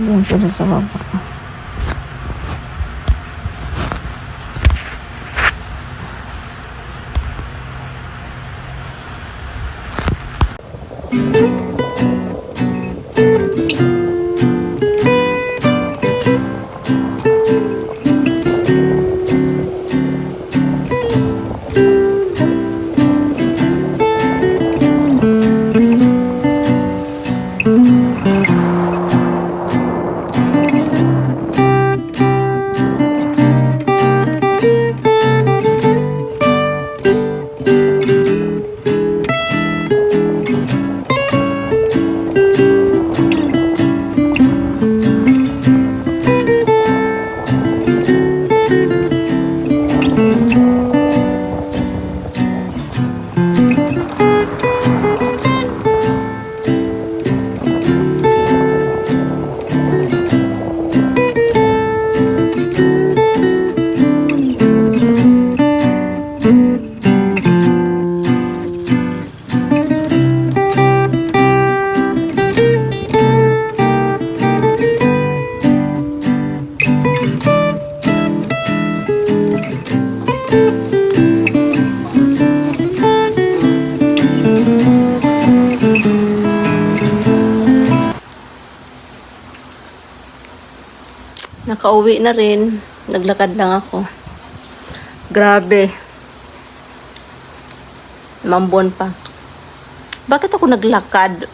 Diyan sila sa baba. Nakauwi na rin. Naglakad lang ako. Grabe. Mambon pa. Bakit ako naglakad?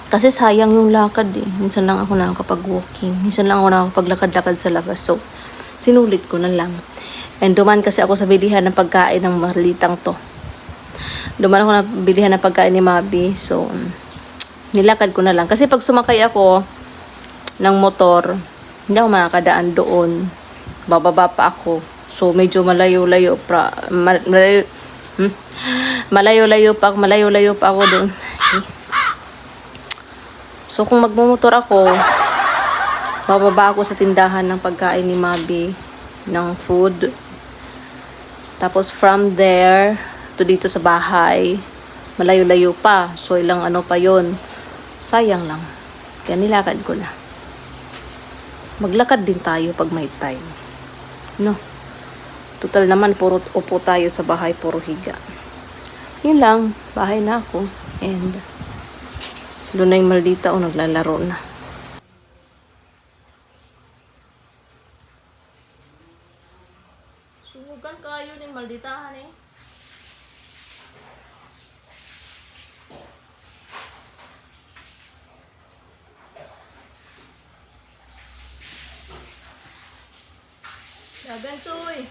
Kasi sayang yung lakad eh. Minsan lang ako nakakapag-walking. Minsan lang ako nakakapaglakad-lakad sa labas. So, sinulit ko na lang. And duman kasi ako sa bilihan ng pagkain ng malitang to. Duman ako na bilihan ng pagkain ni Mabi. So, nilakad ko na lang. Kasi pag sumakay ako ng motor, hindi ako makakadaan doon. Bababa pa ako. So, medyo malayo-layo pa. Malayo-layo pa ako doon. So, kung magmumotor ako, bababa ako sa tindahan ng pagkain ni Mabi, ng food. Tapos, from there, to dito sa bahay, malayo-layo pa. So, ilang ano pa yon. Sayang lang. Kaya nilakad ko na. Maglakad din tayo pag may time. No? Total naman, puro upo tayo sa bahay, puro higa. Yun lang, bahay na ako. And, doon na yung maldita o naglalaro na. Suhugan kayo ni malditahan eh. Dagan, Choy.